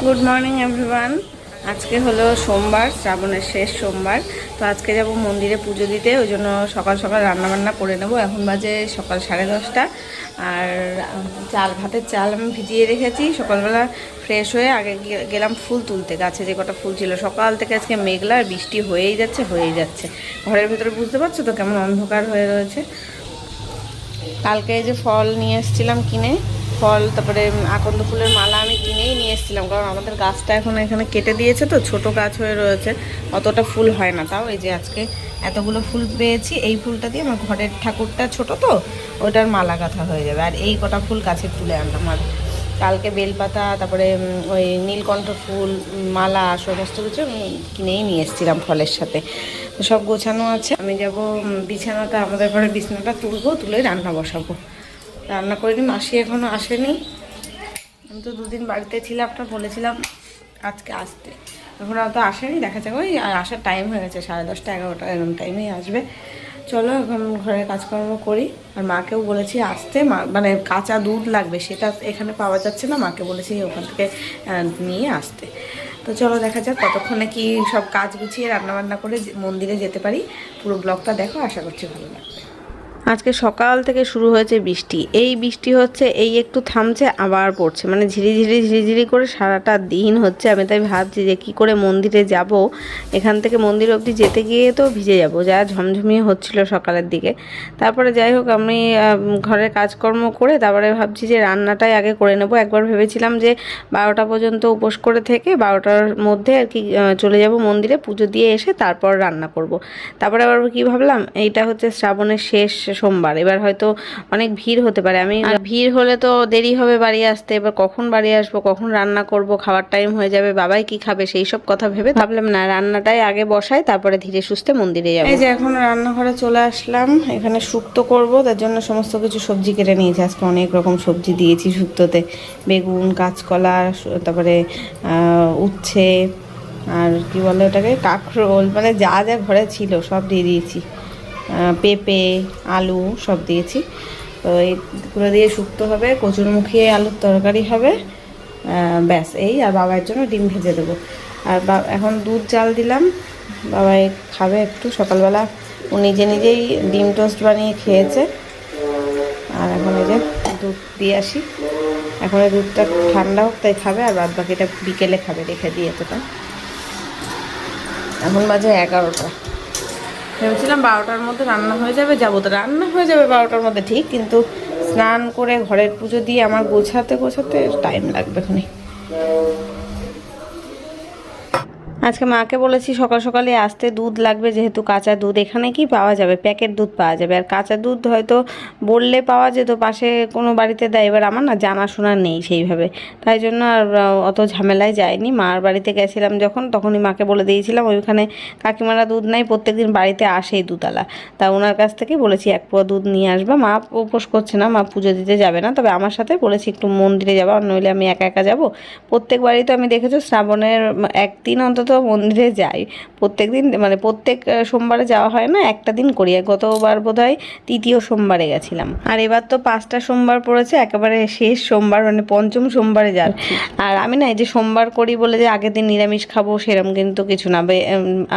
Good morning everyone. আজকে হলো সোমবার, শ্রাবণের শেষ সোমবার। তো আজকে যাব মন্দিরে পুজো দিতে, ওই জন্য সকাল সকাল রান্নাবান্না করে নেব। এখন বাজে সকাল 10:30। আর ভাতের চাল আমি ভিজিয়ে রেখেছি। সকালবেলা ফ্রেশ হয়ে আগে গেলাম ফুল তুলতে, গাছে যে কটা ফুল ছিল। সকাল থেকে আজকে মেঘলা আর বৃষ্টি হয়েই যাচ্ছে। ঘরের ভেতরে বুঝতে পারছো তো কেমন অন্ধকার হয়ে রয়েছে। কালকে যে ফল নিয়ে এসেছিলাম কিনে, ফল তারপরে আকন্দ ফুলের মালা আমি কিনেই নিয়ে এসেছিলাম, কারণ আমাদের গাছটা এখন এখানে কেটে দিয়েছে তো, ছোট গাছ হয়ে রয়েছে, অতটা ফুল হয় না। তাও এই যে আজকে এতগুলো ফুল পেয়েছি, এই ফুলটা দিয়ে আমার ঘরের ঠাকুরটা ছোট তো, ওটার মালা গাঁথা হয়ে যাবে। আর এই কটা ফুল গাছে তুলে আনলাম। আর কালকে বেলপাতা, তারপরে ওই নীলকণ্ঠ ফুল মালা সমস্ত কিছু কিনেই নিয়ে এসেছিলাম ফলের সাথে। তো সব গোছানো আছে। আমি যাব বিছানাটা, আমাদের ঘরে বিছানাটা তুলে রান্না বসাবো। রান্না করিনি, মাসি এখনও আসেনি। আমি তো দুদিন বাড়িতে ছিলাম, আপনার বলেছিলাম আজকে আসতে, এখন তো আসেনি। দেখা যাক, ওই আসার টাইম হয়ে গেছে, 10:30 11টা এরকম টাইমেই আসবে। চলো এখন ঘরের কাজকর্ম করি। আর মাকেও বলেছি আসতে, মানে কাঁচা দুধ লাগবে, সেটা এখানে পাওয়া যাচ্ছে না। মাকে বলেছি ওখান থেকে নিয়ে আসতে। তো চলো দেখা যাক কতক্ষণে কি সব কাজ গুছিয়ে রান্নাবান্না করে মন্দিরে যেতে পারি। পুরো ব্লগটা দেখো, আশা করছি ভালো লাগবে। আজকে সকাল থেকে শুরু হয়েছে বৃষ্টি। এই বৃষ্টি হচ্ছে, এই একটু থামছে আবার পড়ছে, মানে ঝিরিঝিরি করে সারাটা দিন হচ্ছে। আমি তাই ভাবছি যে কি করে মন্দিরে যাব। এখান থেকে মন্দির অবধি যেতে গিয়ে তো ভিজে যাব, যা ঝমঝমিয়ে হচ্ছিল সকালের দিকে। তারপরে যাই হোক, আমি ঘরের কাজকর্ম করে তারপরে ভাবছি যে রান্নাটাই আগে করে নেব। একবার ভেবেছিলাম যে 12টা পর্যন্ত উপোস করে থেকে 12টার মধ্যে আর কি চলে যাব মন্দিরে, পুজো দিয়ে এসে তারপর রান্না করব। তারপরে আবার কি ভাবলাম, এইটা হচ্ছে শ্রাবণের শেষ সোমবার, এবার হয়তো অনেক ভিড় হতে পারে। ভিড় হলে তো দেরি হবে বাড়ি আসতে। এবার কখন বাড়ি আসবো, কখন রান্না করব, খাওয়ার টাইম হয়ে যাবে, বাবাই কি খাবে, সেই সব কথা ভেবে ভাবলাম না, রান্নাটাই আগে বসাই, তারপরে ধীরে সুস্থে মন্দিরে যাবো। এই যে এখন রান্নাঘরে চলে আসলাম, এখানে শুক্তো করব, তার জন্য সমস্ত কিছু সবজি কেটে নিয়েছি। আজকে অনেক রকম সবজি দিয়েছি শুক্তোতে, বেগুন, কাঁচকলা, তারপরে উচ্ছে, আর কি বলে ওটাকে, কাঁকরোল, মানে যা যা ঘরে ছিল সব দিয়ে দিয়েছি। পেঁপে, আলু সব দিয়েছি। তো এইগুলো দিয়ে শুক্তো হবে, কচুরমুখী আলুর তরকারি হবে, ব্যাস এই। আর বাবার জন্য ডিম ভেজে দেবো। আর এখন দুধ জাল দিলাম, বাবাই খাবে একটু। সকালবেলা ও নিজেই ডিম টোস্ট বানিয়ে খেয়েছে। আর এখন এই যে দুধ দিয়ে আসি, এখন এই দুধটা ঠান্ডা হোক তাই খাবে, আর বাদ বাকিটা বিকেলে খাবে, রেখে দিয়ে এতটা। এখন বাজে 11টা। ভেবেছিলাম 12টার মধ্যে রান্না হয়ে যাবে, যাবো তো রান্না হয়ে যাবে 12টার মধ্যে ঠিক, কিন্তু স্নান করে ঘরের পুজো দিয়ে আমার গোছাতে টাইম লাগবে এখানে। আজকে মাকে বলেছি সকাল সকালে আসতে, দুধ লাগবে, যেহেতু কাঁচা দুধ এখানে কি পাওয়া যাবে, প্যাকেট দুধ পাওয়া যাবে। আর কাঁচা দুধ হয়তো বললে পাওয়া যেত, পাশে কোনো বাড়িতে দেয়। এবার আমার না জানাশোনা নেই সেইভাবে, তাই জন্য আর অত ঝামেলায় যায়নি। মার বাড়িতে গেছিলাম যখন, তখনই মাকে বলে দিয়েছিলাম ওইখানে কাকিমারা দুধ নাই, প্রত্যেকদিন বাড়িতে আসেই দুতলা, তা ওনার কাছ থেকে বলেছি 1 পোয়া দুধ নিয়ে আসবা। মা উপোস করছে না, মা পুজো দিতে যাবে না, তবে আমার সাথে বলেছি একটু মন্দিরে যাবা, নইলে আমি একা একা যাবো। প্রত্যেক বাড়িতে আমি দেখেছো শ্রাবণের একদিন অন্তত মন্দিরে যাই, প্রত্যেক দিন, মানে প্রত্যেক সোমবারে যাওয়া হয় না, একটা দিন করি। গতবার বোধহয় 3য় সোমবারে গেছিলাম। আর এবার তো 5টা সোমবার পড়েছে, একেবারে শেষ সোমবার, মানে 5ম সোমবারে যাচ্ছি। আর আমি না এই যে সোমবার করি বলে যে আগের দিন নিরামিষ খাবো সেরকম কিন্তু কিছু না।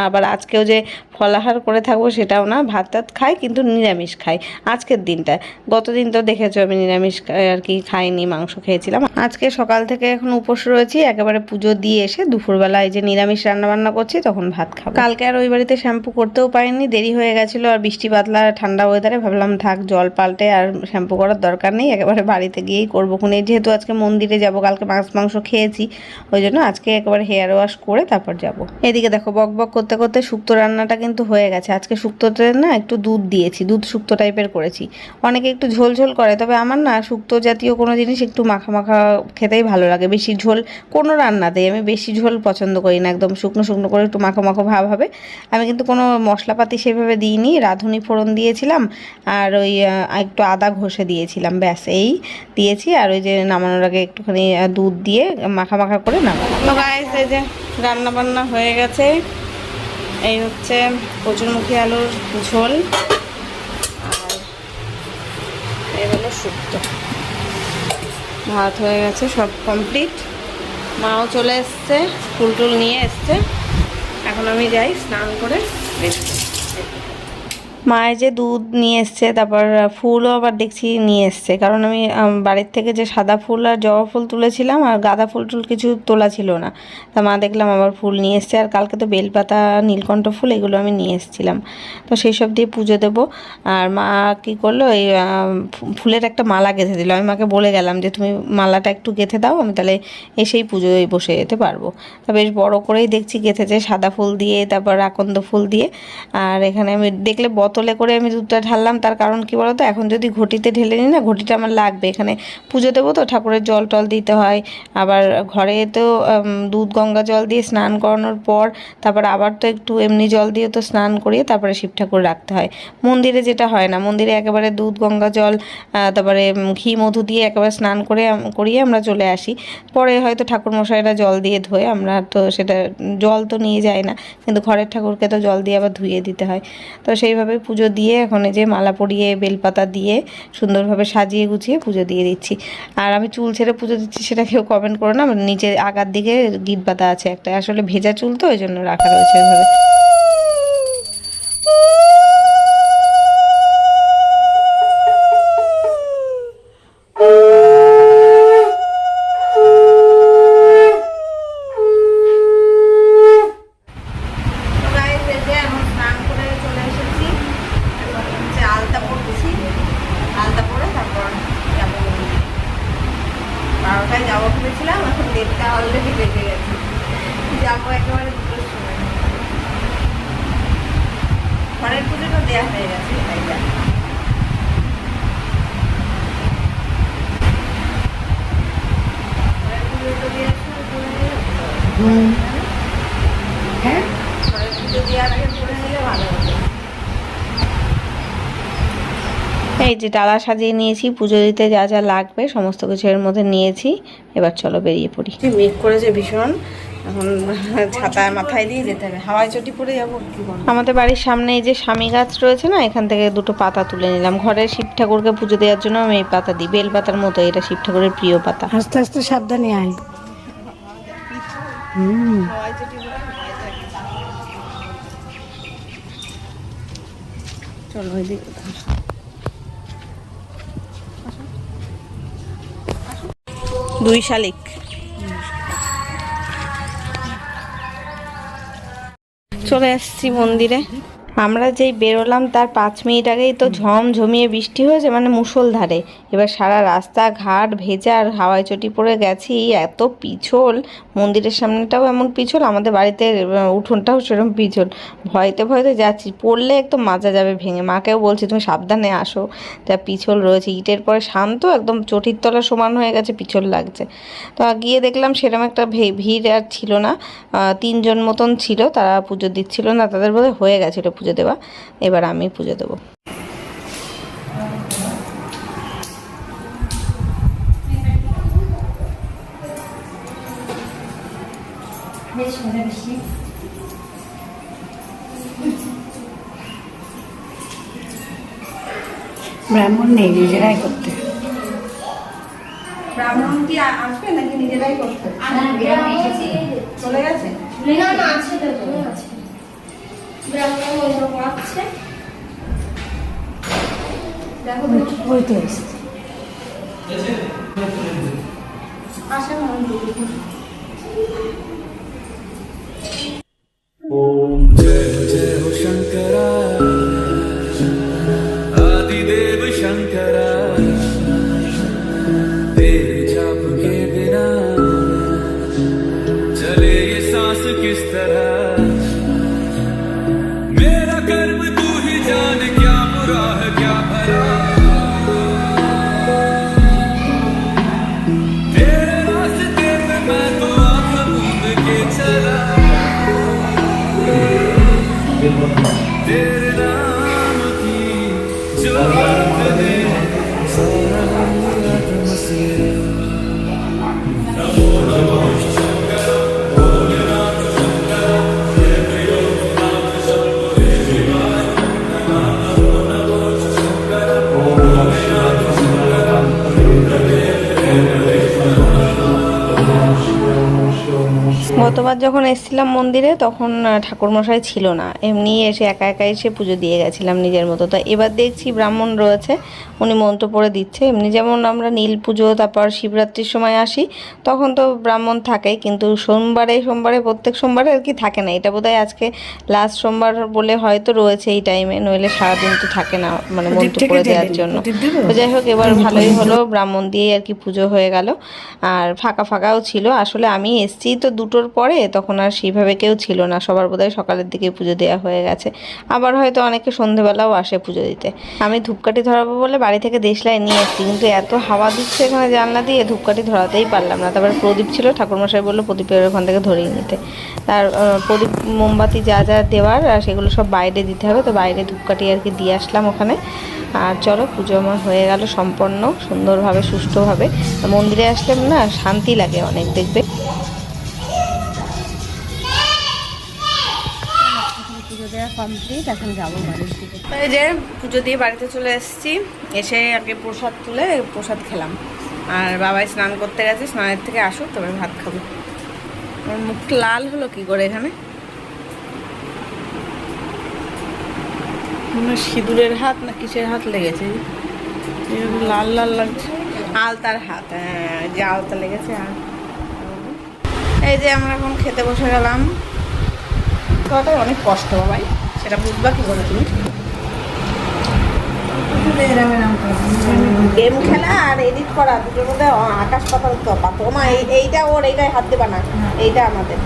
আবার আজকেও যে ফলাহার করে থাকবো সেটাও না, ভাত টাত খাই কিন্তু নিরামিষ খাই আজকের দিনটা। গতদিন তো দেখেছো আমি নিরামিষ আর কি খাইনি, মাংস খেয়েছিলাম। আজকে সকাল থেকে এখন উপোস রয়েছি, একেবারে পুজো দিয়ে এসে দুপুরবেলা এই যে নিরামিষ রান্নাবান্না করছি, তখন ভাত খাবো। কালকে আর ওই বাড়িতে শ্যাম্পু করতেও পারিনি, দেরি হয়ে গেছিলো। আর বৃষ্টি বাদলা ঠান্ডা ওয়েদারে ভাবলাম থাক, জল পাল্টে আর শ্যাম্পু করার দরকার নেই, একেবারে বাড়িতে গিয়েই করবো খুনে। যেহেতু আজকে মন্দিরে যাব, কালকে মাংস খেয়েছি, ওই জন্য আজকে একেবারে হেয়ার ওয়াশ করে তারপর যাব। এদিকে দেখো বক বক করতে করতে শুক্তো রান্নাটা কিন্তু হয়ে গেছে। আজকে শুক্তোতে না একটু দুধ দিয়েছি, দুধ শুক্তো টাইপের করেছি। অনেকে একটু ঝোল ঝোল করে, তবে আমার না শুক্তো জাতীয় কোনো জিনিস একটু মাখা মাখা খেতেই ভালো লাগে। বেশি ঝোল কোনো রান্নাতেই আমি বেশি ঝোল পছন্দ করি না, একদম শুকনো শুকনো করে একটু মাখো মাখো ভাব হবে। আমি কিন্তু কোনো মশলাপাতি সেভাবে দিইনি, রাঁধুনি ফোড়ন দিয়েছিলাম আর ওই একটু আদা ঘষে দিয়েছিলাম, ব্যাস এই দিয়েছি। আর ওই যে নামানোর আগে একটুখানি দুধ দিয়ে মাখা মাখা করে নামানো। তো গাইস এই যে রান্না বান্না হয়ে গেছে, এই হচ্ছে কচুরমুখী আলুর ঝোল, আর এই হলো শুক্তো। ভাত হয়ে গেছে, সব কমপ্লিট। মাও চলে এসছে, ফুল টুল নিয়ে এসছে। এখন আমি যাই স্নান করে। মায়ের যে দুধ নিয়ে এসছে, তারপর ফুলও আবার দেখছি নিয়ে এসছে, কারণ আমি বাড়ির থেকে যে সাদা ফুল আর জবা ফুল তুলেছিলাম আর গাঁদা ফুল টুল কিছু তোলা ছিল না, তা মা দেখলাম আবার ফুল নিয়ে এসছে। আর কালকে তো বেলপাতা, নীলকণ্ঠ ফুল এগুলো আমি নিয়ে এসেছিলাম, তো সেই সব দিয়ে পুজো দেবো। আর মা কী করলো, এই ফুলের একটা মালা গেঁথে দিল। আমি মাকে বলে গেলাম যে তুমি মালাটা একটু গেঁথে দাও, আমি তাহলে এসেই পুজোয় বসে যেতে পারবো। তা বেশ বড় করেই দেখছি গেঁথেছে, সাদা ফুল দিয়ে, তারপর আকন্দ ফুল দিয়ে। আর এখানে আমি দেখলে বোতলে করে আমি দুধটা ঢাললাম, তার কারণ কি বলতো, এখন যদি ঘটিতে ঢেলে নিই না, ঘটিটা আমার লাগবে, এখানে পুজো দেবো তো, ঠাকুরের জল টল দিতে হয়। আবার ঘরে তো দুধ গঙ্গা জল দিয়ে স্নান করানোর পর তারপর আবার তো একটু এমনি জল দিয়ে তো স্নান করিয়ে তারপরে শিব ঠাকুর রাখতে হয়। মন্দিরে যেটা হয় না, মন্দিরে একেবারে দুধ গঙ্গা জল তারপরে ঘি মধু দিয়ে একেবারে স্নান করিয়ে আমরা চলে আসি। পরে হয়তো ঠাকুরমশাইরা জল দিয়ে ধোয়, আমরা তো সেটা জল তো নিয়ে যাই না, কিন্তু ঘরের ঠাকুরকে তো জল দিয়ে আবার ধুয়ে দিতে হয়। তো সেইভাবে পুজো দিয়ে এখন যে মালা পরিয়ে বেলপাতা দিয়ে সুন্দরভাবে সাজিয়ে গুছিয়ে পুজো দিয়ে দিচ্ছি। আর আমি চুল ছেড়ে পুজো দিচ্ছি সেটা কেউ কমেন্ট করো না, আমার নিচে আগার দিকে গিট পাতা আছে একটা, আসলে ভেজা চুল তো ওই জন্য রাখা রয়েছে ওইভাবে। যাবো ভেবেছিলাম, এখন 1:30 অলরেডি বেজে গেছে, যাবো একেবারে 2টোর সময়। ঘরের পুজোটা দেওয়া হয়ে গেছে, তাই যা ঘরের পুজোটা দেওয়া হ্যাঁ, ঘরের পুজো দেওয়ার আগে করে নিলে ভালো হতো। এই যে ডালা সাজিয়ে নিয়েছি, পুজো দিতে যা যা লাগবে সমস্ত কিছু এর মধ্যে নিয়েছি। এবার চলো বেরিয়ে পড়ি। মেঘ করেছে ভীষণ, এখন ছাতা মাথায় দিয়ে যেতে হবে, হাওয়ায় চটি পরে যাবো। আমাদের বাড়ির সামনে এই যে স্বামী গাছ রয়েছে না, এখান থেকে 2টো পাতা তুলে নিলাম। ঘরের শিব ঠাকুরকে পুজো দেওয়ার জন্য আমি এই পাতা দিই, বেল পাতার মতো, এটা শিব ঠাকুরের প্রিয় পাতা। আস্তে আস্তে সাবধানে আয়। চলো ওইদিকে 2 শালিক। চলে আসছি মন্দিরে। আমরা যেই বেরোলাম তার 5 মিনিট আগেই তো ঝমঝমিয়ে বৃষ্টি হয়েছে, মানে মুষলধারে। এবার সারা রাস্তাঘাট ভেজা, আর হাওয়ায় চটি পড়ে গেছি, এত পিছল। মন্দিরের সামনেটাও এমন পিছল, আমাদের বাড়িতে উঠোনটাও সেরকম পিছল। ভয়তে ভয়তে যাচ্ছি, পড়লে একদম মাজা যাবে ভেঙে। মাকেও বলছি তুমি সাবধানে আসো, যা পিছল রয়েছে। ইটের পরে শান্ত, একদম চটির তলা সমান হয়ে গেছে, পিছল লাগছে। তো গিয়ে দেখলাম সেরকম একটা ভিড় আর ছিল না, 3 জন মতন ছিল, তারা পুজো দিচ্ছিল না, তাদের বোধহয় হয়ে গেছিলো পুজো দেওয়া। এবার আমি পুজো দেবো। ব্রাহ্মণ নেই, নিজেরাই করতে। ব্রাহ্মণ কি আসবে নাকি নিজেরাই করতে? চলে গেছে। ওই তো এসছে। ओम जय जय हो शंकरा आदिदेव शंकरा तेरे जाप के बिना चले ये सांस किस तरह मेरा कर्म तू ही जान क्या बुरा है क्या भला तेरे रास्ते पे मैं तो आंख मूंद के चला तेरे नाम की जो बात दे सारा आत्म से नमो नमो शंकर भोलेनाथ शंकर গতবার যখন এসেছিলাম মন্দিরে তখন ঠাকুরমশাই ছিল না, এমনি এসে একা একা এসে পুজো দিয়ে গেছিলাম নিজের মতো। তো এবার দেখছি ব্রাহ্মণ রয়েছে, উনি মন্ত্র পড়ে দিচ্ছে। এমনি যেমন আমরা নীল পুজো তারপর শিবরাত্রির সময় আসি তখন তো ব্রাহ্মণ থাকে, কিন্তু সোমবারে প্রত্যেক সোমবারে আর কি থাকে না। এটা বোধহয় আজকে লাস্ট সোমবার বলে হয়তো রয়েছে এই টাইমে, নইলে সারাদিন তো থাকে না মানে মন্ত্র পড়ে দেওয়ার জন্য। তো যাই হোক এবার ভালোই হলো, ব্রাহ্মণ দিয়ে আর কি পুজো হয়ে গেল। আর ফাঁকা ফাঁকাও ছিল, আসলে আমি এসছি তো দুটোর পরে, তখন আর সেইভাবে কেউ ছিল না, সবার বোধহয় সকালের দিকে পুজো দেওয়া হয়ে গেছে। আবার হয়তো অনেকে সন্ধেবেলাও আসে পুজো দিতে। আমি ধূপকাঠি ধরাবো বলে বাড়ি থেকে দেশলাই নিয়ে এসেছি, কিন্তু এত হাওয়া দিচ্ছে এখানে জানলা দিয়ে, ধূপকাঠি ধরাতেই পারলাম না। তারপরে প্রদীপ ছিল, ঠাকুরমশাই বললো প্রদীপের ওখান থেকে ধরিয়ে নিতে। তার প্রদীপ মোমবাতি যা যা দেওয়ার সেগুলো সব বাইরে দিতে হবে, তো বাইরে ধূপকাঠি আর কি দিয়ে আসলাম ওখানে। আর চলো পুজো আমার হয়ে গেল সম্পন্ন সুন্দরভাবে সুষ্ঠুভাবে। মন্দিরে আসলে না শান্তি লাগে অনেক, দেখবে। পুজো দেওয়া কমপ্লিট, এখন যাবো বাড়ির দিকে। এই যে পুজো দিয়ে বাড়িতে চলে এসেছি, এসে আগে প্রসাদ তুলে প্রসাদ খেলাম। আর বাবাই স্নান করতে গেছে, স্নানের থেকে আসুক তবে ভাত খাবো। আমার মুখটা লাল হলো কি করে এখানে, সিঁদুরের হাত না কিসের হাত লেগেছে, লাল লাল লাগছে। আলতার হাত, হ্যাঁ যে আলতা লেগেছে। আর এই যে আমরা এখন খেতে বসে গেলাম। খাওয়াটাই অনেক কষ্ট বাবাই, সেটা বুঝবা কি করে তুমি? গেম খেলা আর এডিট করা দুটোর মধ্যে আকাশ পাতাল তফাৎ। তোমা এইটা ওর, এইটাই হাত দেবা না, এইটা আমাদের।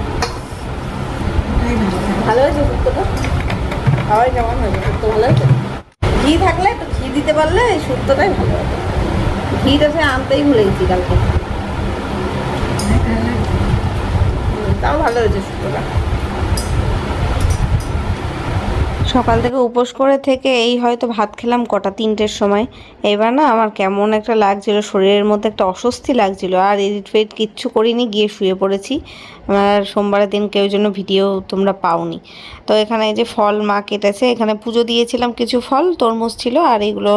ভালো হয়েছে শুক্তোটা, খাওয়াই কেমন হয়েছে? শুক্তো ভালো হয়েছে। ঘি থাকলে একটু ঘি দিতে পারলে এই শুক্তোটাই ভালো হবে। ঘিটা সে আনতেই ভুলে গেছি কালকে, তাও ভালো হয়েছে শুক্তোটা। সকাল থেকে উপোস করে থেকে এই হয়তো ভাত খেলাম কটা 3টের সময়। এবার না আমার কেমন একটা লাগছিল, শরীরের মধ্যে একটা অস্বস্তি লাগছিল। আর এডিট ফেডিট কিচ্ছু করিনি, গিয়ে শুয়ে পড়েছি। আমার সোমবারের দিন কেউ জন্য ভিডিও তোমরা পাওনি। তো এখানে এই যে ফল মা কেটেছে, এখানে পুজো দিয়েছিলাম কিছু ফল, তরমুজ ছিল আর এগুলো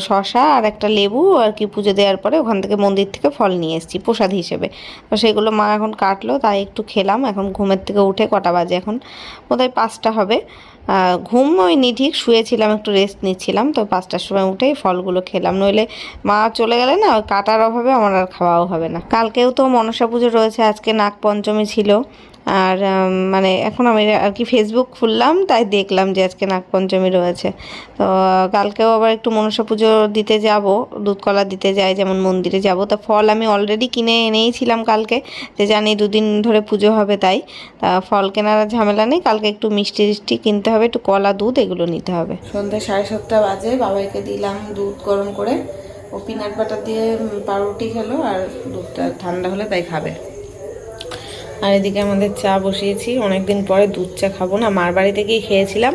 শশা আর একটা লেবু আর কি। পুজো দেওয়ার পরে ওখান থেকে মন্দির থেকে ফল নিয়ে এসেছি প্রসাদ হিসেবে। তো সেগুলো মা এখন কাটলো, তাই একটু খেলাম। এখন ঘুমের থেকে উঠে কটা বাজে এখন, বোধহয় 5টা হবে। ঘুম হয়নি ঠিক, শুয়েছিলাম একটু রেস্ট নিচ্ছিলাম। তো 5টার সময় উঠেই ফলগুলো খেলাম, নইলে মা চলে গেলে না ওই কাটার অভাবে আমার আর খাওয়াও হবে না। কালকেও তো মনসা পুজো রয়েছে, আজকে নাগপঞ্চমী ছিল। আর মানে এখন আমি আর কি ফেসবুক খুললাম, তাই দেখলাম যে আজকে নাগপঞ্চমী রয়েছে। তো কালকেও আবার একটু মনসা পুজো দিতে যাব, দুধকলা দিতে যাই যেমন মন্দিরে যাব। তো ফল আমি অলরেডি কিনে এনেইছিলাম কালকে, যে জানি 2 দিন ধরে পুজো হবে, তাই ফল কেনার ঝামেলা নেই। কালকে একটু মিষ্টি টিষ্টি কিনতে হবে, একটু কলা দুধ এগুলো নিতে হবে। সন্ধ্যা 7:30 বাজে, বাবাইকে দিলাম দুধ গরম করে, ও পিনাট বাটার দিয়ে পাউরুটি খেলো, আর দুধটা ঠান্ডা হলে তাই খাবে। আর এদিকে আমাদের চা বসিয়েছি, অনেকদিন পরে দুধ চা খাবো না, মার বাড়িতে গিয়ে খেয়েছিলাম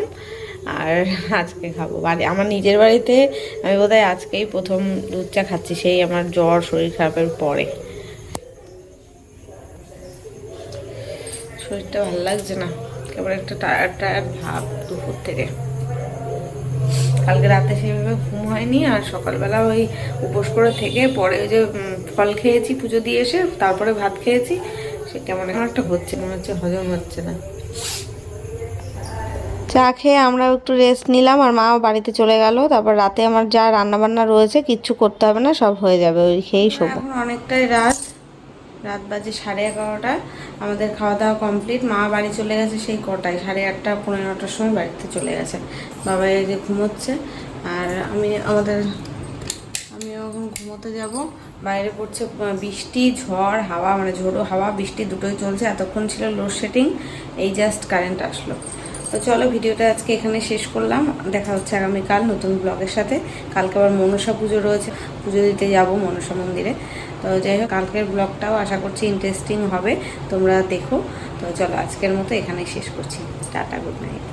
আর আজকে খাবো। আমার নিজের বাড়িতে আমি বোধহয় আজকেই প্রথম দুধ চা খাচ্ছি, সেই আমার জ্বর শরীর খারাপের পরে। শরীরটা ভালো লাগছে না, কেবল একটা টায়ার্ড টায়ার্ড ভাব দুপুর থেকে। কালকে রাতে সেভাবে ঘুম হয়নি, আর সকালবেলা ওই উপোস করে থেকে পরে ওই যে ফল খেয়েছি পুজো দিয়ে এসে, তারপরে ভাত খেয়েছি, সে কেমন এখন একটা হচ্ছে, মনে হচ্ছে হজম হচ্ছে না। চা খেয়ে আমরাও একটু রেস্ট নিলাম, আর মাও বাড়িতে চলে গেল। তারপর রাতে আমার যা রান্নাবান্না রয়েছে কিচ্ছু করতে হবে না, সব হয়ে যাবে, ওই খেয়েই শোবো। এখন অনেকটাই রাত বাজে 11:30। আমাদের খাওয়া দাওয়া কমপ্লিট। মা বাড়ি চলে গেছে সেই কটায়, 8:30 পৌনে 9টার সময় বাড়িতে চলে গেছে। বাবা এই যে ঘুমোচ্ছে, আর আমিও এখন ঘুমোতে যাব। বাইরে পড়ছে বৃষ্টি, ঝড় হাওয়া, মানে ঝোড়ো হাওয়া বৃষ্টি দুটোই চলছে। এতক্ষণ ছিল লোডশেডিং, এই জাস্ট কারেন্ট আসলো। তো চলো ভিডিওটা আজকে এখানে শেষ করলাম, দেখা হচ্ছে আগামীকাল নতুন ব্লগের সাথে। কালকে আবার মনসা পুজো রয়েছে, পুজো দিতে যাব মনসা মন্দিরে। তো যাই হোক কালকের ব্লগটাও আশা করছি ইন্টারেস্টিং হবে, তোমরা দেখো। তো চলো আজকের মতো এখানেই শেষ করছি, টাটা, গুড নাইট।